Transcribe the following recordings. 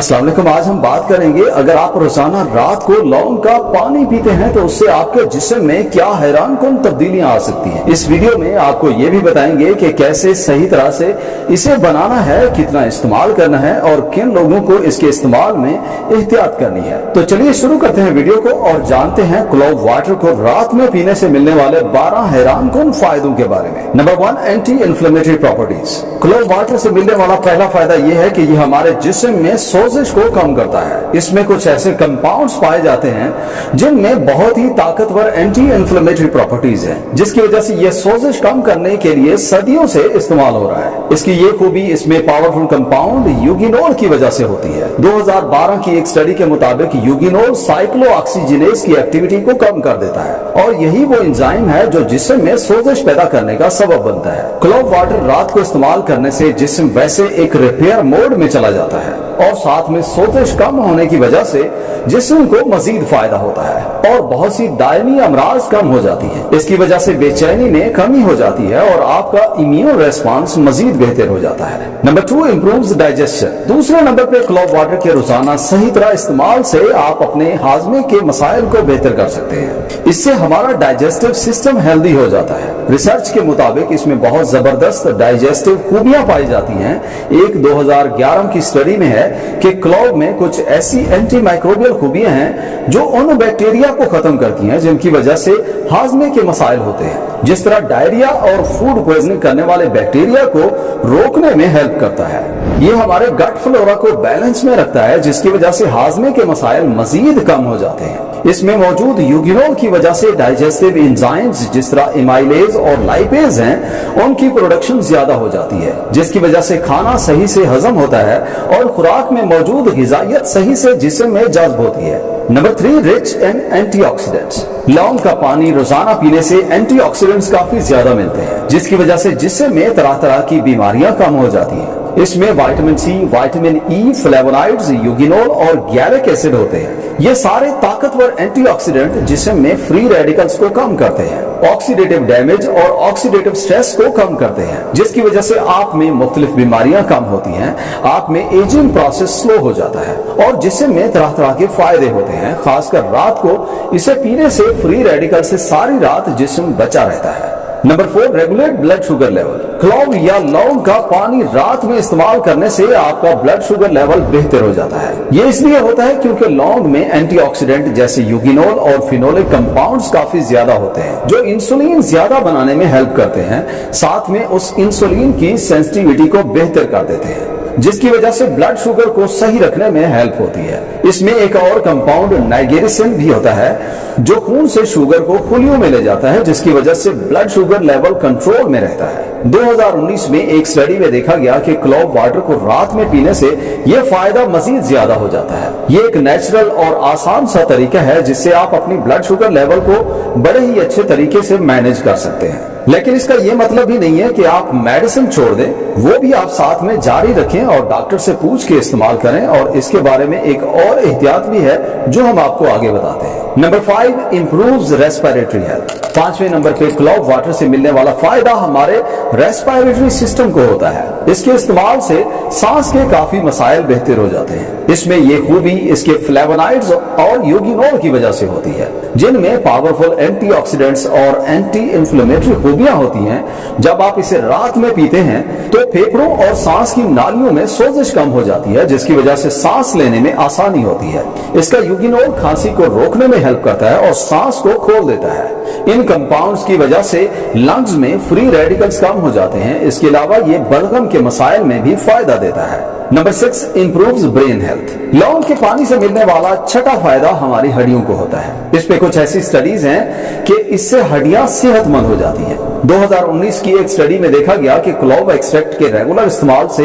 अस्सलाम वालेकुम। आज हम बात करेंगे, अगर आप रोजाना रात को लौंग का पानी पीते हैं तो उससे आपके जिस्म में क्या हैरान कुन तब्दीलियां आ सकती हैं। इस वीडियो में आपको ये भी बताएंगे कि कैसे सही तरह से इसे बनाना है, कितना इस्तेमाल करना है और किन लोगों को इसके इस्तेमाल में एहतियात करनी है। तो चलिए शुरू करते हैं वीडियो को और जानते हैं क्लोव वाटर को रात में पीने से मिलने वाले 12 हैरान कुन फायदों के बारे में। Number 1, anti inflammatory properties. Clove water से मिलने वाला पहला फायदा यह है कि यह हमारे जिस्म में सोजिश को कम करता है। इसमें कुछ ऐसे कंपाउंड्स पाए जाते हैं जिनमें बहुत ही ताकतवर एंटी इन्फ्लेमेटरी प्रॉपर्टीज हैं, जिसकी वजह से यह सोजिश कम करने के लिए सदियों से इस्तेमाल हो रहा है। इसकी ये खूबी इसमें पावरफुल कंपाउंड यूगिनोल की वजह से होती है। 2012 की एक स्टडी के मुताबिक यूगिनोल साइक्लोऑक्सीजिनेज की एक्टिविटी को कम कर देता है और यही वो एंजाइम है जो जिस्म में सोजिश पैदा करने का सबब बनता है। क्लोव वाटर रात को इस्तेमाल करने से जिस्म वैसे एक रिपेयर मोड में चला जाता है और साथ में सोजिश कम होने की वजह से जिस्म को मजीद फायदा होता है और बहुत सी दायमी अमराज कम हो जाती है। इसकी वजह से बेचैनी में कमी हो जाती है और आपका इम्यून रेस्पॉन्स मजीद बेहतर हो जाता है। Number 2, improves digestion. दूसरे नंबर पे क्लोव वाटर के रोजाना सही तरह इस्तेमाल से आप अपने हाजमे के मसाइल को बेहतर कर सकते हैं। इससे हमारा डाइजेस्टिव सिस्टम हेल्दी हो जाता है। रिसर्च के मुताबिक इसमें बहुत जबरदस्त डाइजेस्टिव खूबियां पाई जाती हैं। एक 2011 की स्टडी में है कि क्लोव में कुछ ऐसी एंटी माइक्रोबियल खूबियां हैं जो उन बैक्टीरिया को खत्म करती हैं जिनकी वजह से हाजमे के मसाइल होते हैं। जिस तरह डायरिया और फूड पॉइजनिंग करने वाले बैक्टीरिया को रोकने में हेल्प करता है। ये हमारे गट फ्लोरा को बैलेंस में रखता है, जिसकी वजह से हाजमे के मसाइल मजीद कम हो जाते हैं। इसमें मौजूद यूगिनोल की वजह से डाइजेस्टिव एंजाइम्स जिस तरह एमाइलेज और लाइपेज हैं, उनकी प्रोडक्शन ज्यादा हो जाती है, जिसकी वजह से खाना सही से हजम होता है और खुराक में मौजूद ग़िज़ाइयत सही से जिस्म में जज्ब होती है। Number 3, rich in antioxidants. लौंग का पानी रोजाना पीने से एंटीऑक्सीडेंट्स काफी ज्यादा मिलते हैं, जिसकी वजह से जिस्म में तरह तरह की बीमारियां कम हो जाती हैं। इसमें vitamin C, vitamin E, flavonoids, eugenol और गैलिक एसिड होते हैं। ये सारे ताकतवर एंटीऑक्सीडेंट जिस्म में फ्री रेडिकल्स को कम करते हैं, ऑक्सीडेटिव डैमेज और ऑक्सीडेटिव स्ट्रेस को कम करते हैं, जिसकी वजह से आप में मुख्तलिफ बीमारियां कम होती हैं, आप में एजिंग प्रोसेस स्लो हो जाता है और जिस्म में तरह तरह के फायदे होते हैं। खासकर रात को इसे पीने से फ्री रेडिकल से सारी रात जिस्म बचा रहता है। Number 4, regulate blood sugar level. Clove या लौंग का पानी रात में इस्तेमाल करने से आपका ब्लड शुगर लेवल बेहतर हो जाता है। ये इसलिए होता है क्योंकि लौंग में एंटीऑक्सीडेंट जैसे यूगिनोल और फिनोलिक कंपाउंड्स काफी ज्यादा होते हैं जो इंसुलिन ज्यादा बनाने में हेल्प करते हैं, साथ में उस इंसुलिन की सेंसिटिविटी को बेहतर कर देते हैं, जिसकी वजह से ब्लड शुगर को सही रखने में हेल्प होती है। इसमें एक और कंपाउंड नाइगेरिसिन भी होता है जो खून से शुगर को खुलियों में ले जाता है, जिसकी वजह से ब्लड शुगर लेवल कंट्रोल में रहता है। 2019 में एक स्टडी में देखा गया कि क्लोव वाटर को रात में पीने से यह फायदा मजीद ज्यादा हो जाता है। ये एक नेचुरल और आसान सा तरीका है जिससे आप अपनी ब्लड शुगर लेवल को बड़े ही अच्छे तरीके से मैनेज कर सकते हैं। लेकिन इसका यह मतलब भी नहीं है कि आप मेडिसिन छोड़ दें, वो भी आप साथ में जारी रखें और डॉक्टर से पूछ के इस्तेमाल करें। और इसके बारे में एक और एहतियात भी है जो हम आपको आगे बताते हैं। Number 5, improves respiratory health. 5वें नंबर पे क्लोव वाटर से मिलने वाला फायदा हमारे रेस्पिरेटरी सिस्टम को होता है। इसके इस्तेमाल से सांस के काफी मसाइल बेहतर हो जाते हैं। इसमें ये खूबी इसके फ्लेवोनॉइड्स और यूगिनोल की वजह से होती है, जिनमें पावरफुल एंटीऑक्सीडेंट्स और एंटी इन्फ्लेमेटरी खूबियां होती हैं। जब आप इसे रात में पीते हैं तो फेफड़ों और सांस की नालियों में सोजिश कम हो जाती है, जिसकी वजह से सांस लेने में आसानी होती है। इसका यूगिनोल खांसी को रोकने में हेल्प करता है और सांस को खोल देता है। इन कंपाउंड्स की वजह से लंग्स में फ्री रेडिकल्स कम हो जाते हैं। इसके अलावा ये बलगम के मसाइल में भी फायदा देता है। Number 6, improves brain health. लौंग के पानी से मिलने वाला छठा फायदा हमारी हड्डियों को होता है। इस पे कुछ ऐसी स्टडीज हैं कि इससे हड्डियां सेहतमंद हो जाती हैं। 2019 की एक स्टडी में देखा गया कि क्लोव एक्सट्रैक्ट के रेगुलर इस्तेमाल से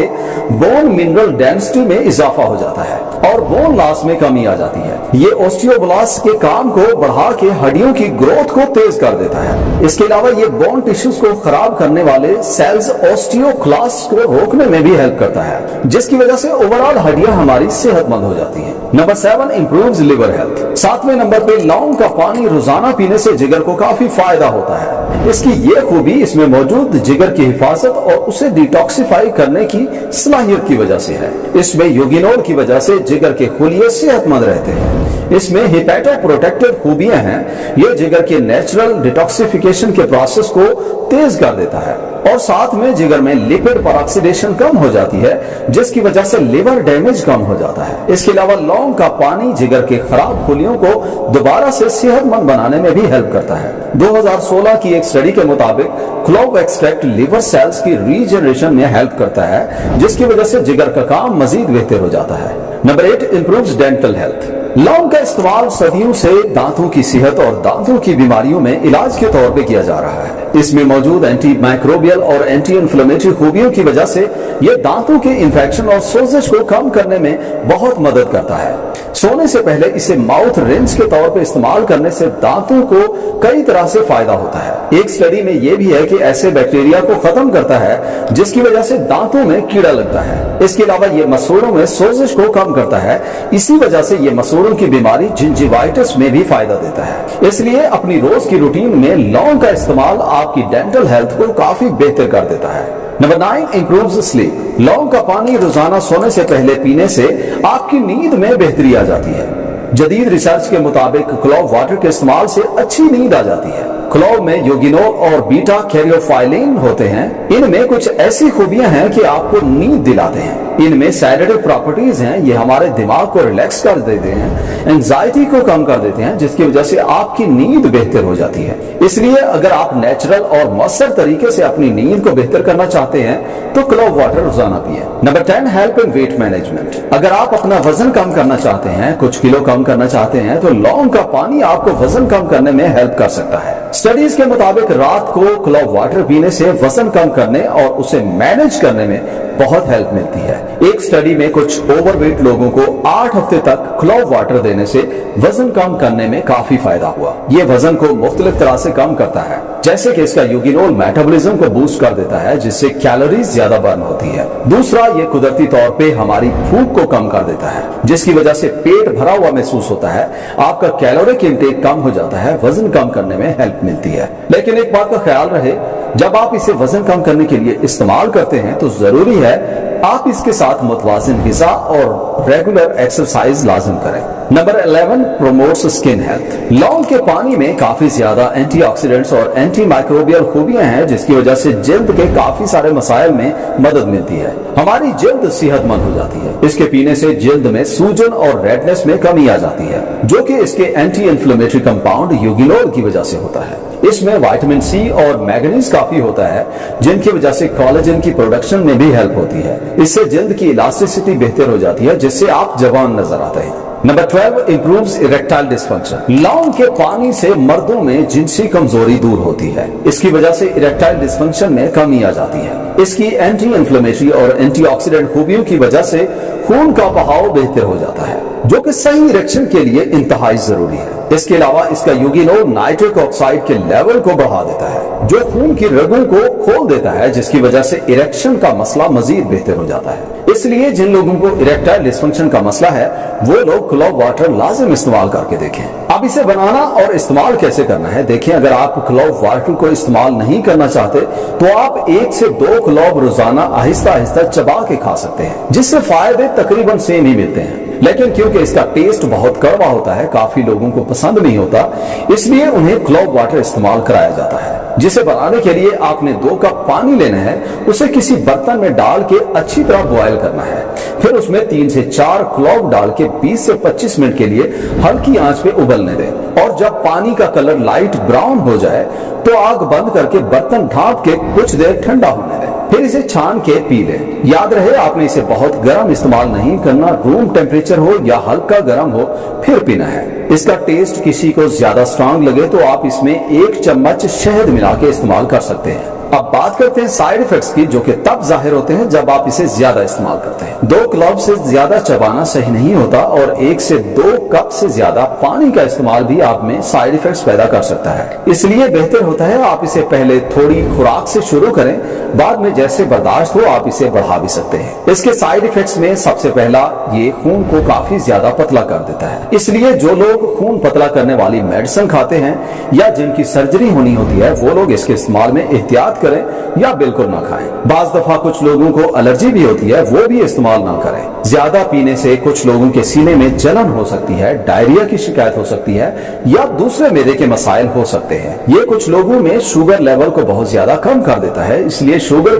बोन मिनरल डेंसिटी में इजाफा हो जाता है और बोन लॉस में कमी आ जाती है। ये ऑस्टियोब्लास्ट के काम को बढ़ा के हड्डियों की ग्रोथ को तेज कर देता है। इसके अलावा ये बोन टिश्यूज को खराब करने वाले सेल्स ऑस्टियोक्लास्ट को रोकने में भी हेल्प करता है, जिसकी वजह से ओवरऑल हड्डियां हमारी सेहतमंद हो जाती हैं। Number 7 improves liver health. 7वें नंबर पे लौंग का पानी रोजाना पीने से जिगर को काफी फायदा होता है। इसकी ये खूबी इसमें मौजूद जिगर की हिफाजत और उसे डिटॉक्सिफाई करने की सलाहियत की वजह से है। इसमें यूगिनोल की वजह से जिगर के खुलिये सेहतमंद रहते हैं। इसमें हिपैटोप्रोटेक्टिव खूबियां हैं। ये जिगर के नेचुरल डिटॉक्सिफिकेशन के प्रोसेस को तेज कर देता है और साथ में जिगर में लिपिड पर ऑक्सीडेशन कम हो जाती है, जिसकी वजह से लिवर डैमेज कम हो जाता है। इसके अलावा लौंग का पानी जिगर के खराब खुलियों को दोबारा से सेहतमंद बनाने में भी हेल्प करता है। 2016 की एक स्टडी के मुताबिक क्लोव एक्सट्रैक्ट लिवर सेल्स की रीजनरेशन में हेल्प करता है, जिसकी वजह से जिगर का काम मजीद बेहतर हो जाता है। Number 8 improves dental health. लौंग का इस्तेमाल सदियों से दांतों की सेहत और दांतों की बीमारियों में इलाज के तौर पे किया जा रहा है। इसमें मौजूद एंटी माइक्रोबियल और एंटी इन्फ्लेमेटरी खूबियों की वजह से ये दांतों के इन्फेक्शन और सोजिश को कम करने में बहुत मदद करता है। सोने से पहले इसे माउथ रिंस के तौर पे इस्तेमाल करने से दांतों को कई तरह से फायदा होता है। एक स्टडी में यह भी है कि ऐसे बैक्टीरिया को खत्म करता है जिसकी वजह से दांतों में कीड़ा लगता है। इसके अलावा ये मसूड़ों में सोजिश को कम करता है। इसी वजह से ये मसूड़ों की बीमारी जिंजिवाइटिस में भी फायदा देता है। इसलिए अपनी रोज की रूटीन में लौंग का इस्तेमाल आपकी डेंटल हेल्थ को काफी बेहतर कर देता है। Number 9 improves sleep. लौंग का पानी रोजाना सोने से पहले पीने से आपकी नींद में बेहतरी आ जाती है। जदीद रिसर्च के मुताबिक क्लोव वाटर के इस्तेमाल से अच्छी नींद आ जाती है। क्लोव में यूगिनोल और बीटा कैरियोफाइलिन होते हैं। इनमें कुछ ऐसी खूबियां हैं कि आपको नींद दिलाते हैं। इनमें सैडेटिव प्रॉपर्टीज हैं। ये हमारे दिमाग को रिलैक्स कर देते हैं, एंजाइटी को कम कर देते हैं, जिसकी वजह से आपकी नींद बेहतर हो जाती है। इसलिए अगर आप नेचुरल और मौसर तरीके से अपनी नींद को बेहतर करना चाहते हैं तो क्लोव वाटर रोजाना पिए। Number 10 help in weight management. अगर आप अपना वजन कम करना चाहते हैं, कुछ किलो कम करना चाहते हैं, तो लौंग का पानी आपको वजन कम करने में हेल्प कर सकता है। स्टडीज के मुताबिक रात को क्लोव वाटर पीने से वजन कम करने और उसे मैनेज करने में बहुत हेल्प मिलती है। एक स्टडी में कुछ ओवरवेट लोगों को 8 हफ्ते तक क्लोव वाटर देने से वजन कम करने में काफी फायदा हुआ। ये वजन को मुख्तलिफ तरह से कम करता है, जैसे कि इसका यूगिनोल मेटाबॉलिज्म को बूस्ट कर देता है, जिससे कैलोरीज ज्यादा बर्न होती है। दूसरा, ये कुदरती तौर पे हमारी भूख को कम कर देता है, जिसकी वजह से पेट भरा हुआ महसूस होता है। आपका कैलोरिक इंटेक कम हो जाता है, वजन कम करने में हेल्प मिलती है। लेकिन एक बात का ख्याल रहे, जब आप इसे वजन कम करने के लिए इस्तेमाल करते हैं तो जरूरी है आप इसके साथ मुतवाजिन ग़िज़ा और रेगुलर एक्सरसाइज लाजिम करें। Number 11 promotes skin health. लौंग के पानी में काफी ज्यादा एंटीऑक्सीडेंट्स और एंटी माइक्रोबियल खूबियां हैं, जिसकी वजह से जिल्द के काफी सारे मसाइल में मदद मिलती है। हमारी जिल्द सेहतमंद हो जाती है। इसके पीने से जिल्द में सूजन और रेडनेस में कमी आ जाती है, जो कि इसके एंटी इन्फ्लेमेटरी कंपाउंड यूगिनोल की वजह से होता है। इसमें विटामिन सी और मैग्नीज काफी होता है, जिनकी वजह से कोलेजन की प्रोडक्शन में भी हेल्प होती है। इससे जिल्द की इलास्टिसिटी बेहतर हो जाती है, जिससे आप जवान नजर आते हैं। Number 12 improves erectile dysfunction. लौंग के पानी से मर्दों में जिनसी कमजोरी दूर होती है। इसकी वजह से इरेक्टाइल डिस्फंक्शन में कमी आ जाती है। इसकी एंटी इन्फ्लेमेटरी और एंटीऑक्सीडेंट खूबियों की वजह से खून का बहाव बेहतर हो जाता है, जो कि सही इरेक्शन के लिए इंतहाई जरूरी है। इसके अलावा इसका यूगिनोल नाइट्रिक ऑक्साइड के लेवल को बढ़ा देता है, जो खून की रगों को खोल देता है, जिसकी वजह से इरेक्शन का मसला मजीद बेहतर हो जाता है। इसलिए जिन लोगों को इरेक्टाइल डिस्फंक्शन का मसला है, वो लोग क्लोव वाटर लाजिम इस्तेमाल करके देखें। अब इसे बनाना और इस्तेमाल कैसे करना है देखें। अगर आप क्लोव वाटर को इस्तेमाल नहीं करना चाहते तो आप 1 से 2 क्लोव रोजाना आहिस्ता आहिस्ता चबा के खा सकते हैं, जिससे फायदे तकरीबन सेम ही मिलते हैं। लेकिन क्योंकि इसका टेस्ट बहुत कड़वा होता है, काफी लोगों को पसंद नहीं होता, इसलिए उन्हें क्लोव वाटर इस्तेमाल कराया जाता है। जिसे बनाने के लिए आपने 2 कप पानी लेना है, उसे किसी बर्तन में डाल के अच्छी तरह बॉयल करना है। फिर उसमें 3 से 4 क्लोव डाल के 20 से 25 मिनट के लिए हल्की आंच पे उबलने दें, और जब पानी का कलर लाइट ब्राउन हो जाए तो आग बंद करके बर्तन ढांप के कुछ देर ठंडा होने दें। फिर इसे छान के पी लें। याद रहे, आपने इसे बहुत गर्म इस्तेमाल नहीं करना, रूम टेम्परेचर हो या हल्का गर्म हो फिर पीना है। इसका टेस्ट किसी को ज्यादा स्ट्रांग लगे तो आप इसमें 1 चम्मच शहद मिला के इस्तेमाल कर सकते हैं। अब बात करते हैं साइड इफेक्ट्स की, जो कि तब जाहिर होते हैं जब आप इसे ज्यादा इस्तेमाल करते हैं। 2 क्लव से ज्यादा चबाना सही नहीं होता और 1 से 2 कप से ज्यादा पानी का इस्तेमाल भी आप में साइड इफेक्ट्स पैदा कर सकता है। इसलिए बेहतर होता है आप इसे पहले थोड़ी खुराक से शुरू करें, बाद में जैसे बर्दाश्त हो आप इसे बढ़ा भी सकते हैं। इसके साइड इफेक्ट्स में सबसे पहला, ये खून को काफी ज्यादा पतला कर देता है। इसलिए जो लोग खून पतला करने वाली मेडिसिन खाते हैं या जिनकी सर्जरी होनी होती है, वो लोग इसके इस्तेमाल में एहतियात करें या बिल्कुल ना खाएं। बाज दफा कुछ लोगों को एलर्जी भी होती है, वो भी इस्तेमाल ना करें। ज्यादा पीने से कुछ लोगों के सीने में जलन हो सकती है, डायरिया की शिकायत हो सकती है या दूसरे मेदे के मसाइल हो सकते हैं। ये कुछ लोगों में शुगर लेवल को बहुत ज्यादा कम कर देता है, इसलिए शुगर